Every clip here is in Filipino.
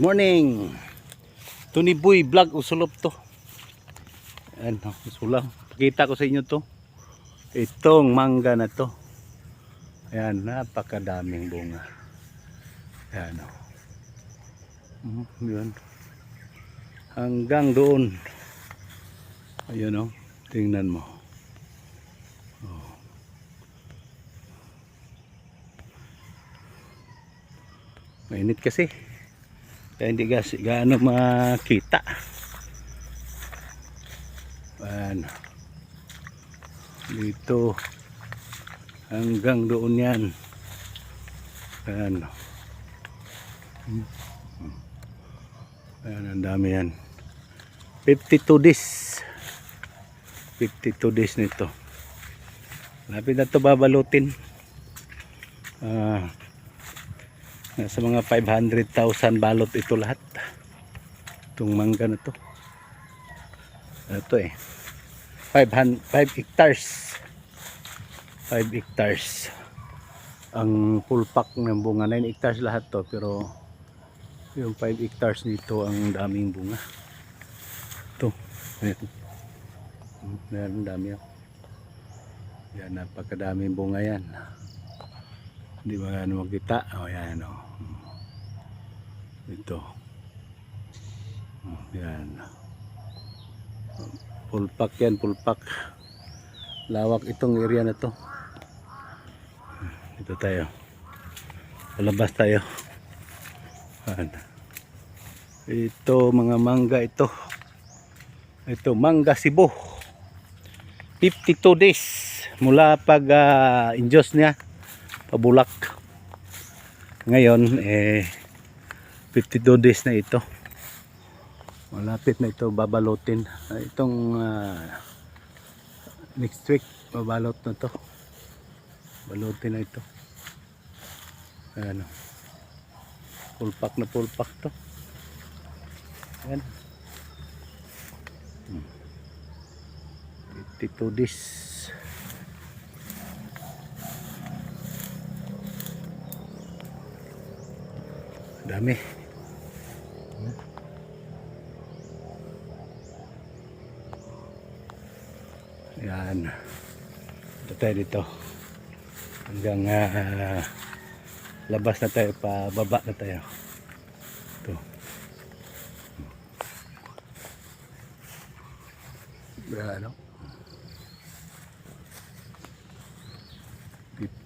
morning. Tony Boy Vlog usulop to. Ayan, usulang. Pakita ko sa inyo to. Itong mangga na to. Ayan, napakadaming bunga. Ayan, yun. Hanggang doon. Ayun, tingnan mo. Mainit kasi. Kaya hindi gaano makita. Ayan. Dito. Hanggang doon yan. Ayan. Ayan, ang dami yan. 52 days. 52 days nito. Lapit na ito babalutin. Sa mga 500,000 balot ito lahat. Itong mangga na to. Ito 5 hectares. 5 hectares. Ang full pack ng bunga. 9 hectares lahat to. Pero yung 5 hectares nito ang daming bunga. Ito. Meron dami yan. Yan, napakadaming bunga yan. Hindi ba ano magkita? O yan ito. Yan. Full pack yan, full pack. Lawak itong area na to. Dito tayo. Palabas tayo. Yan. Ito mga mangga ito. Ito mangga Cebu. 52 days mula pag injust niya pabulak. Ngayon 52 days na ito. Malapit na ito babalutin. Itong next week babalot na to. Balutin na ito. Ayan. Full pack na full pack to. Ayan. 52 days. Dami. Yan. Ito tayo dito. Hanggang labas na tayo, pababa na tayo. Ito. Ano?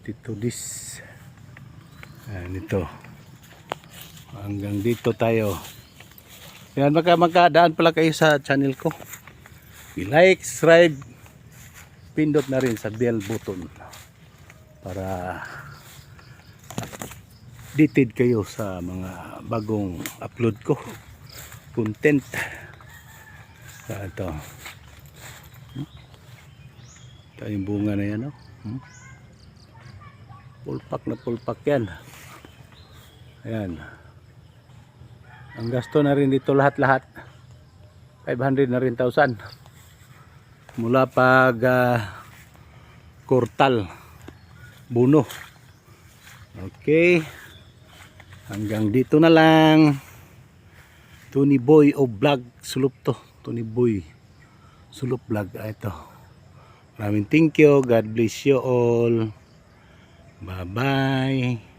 52 days. Yan ito. Hanggang dito tayo. Yan, magkadaan pala kayo sa channel ko. I-like, subscribe, pindot na rin sa bell button para updated kayo sa mga bagong upload ko content. Ito yung bunga na yan, full pack yan. Ayan. Ang gasto na rin dito lahat-lahat 500 na rin thousand mula pag kurtal buno. Okay, hanggang dito na lang. Tony Boy o Vlog Sulop to. Tony Boy Sulop Vlog. Ito, maraming thank you. God bless you all. Bye bye.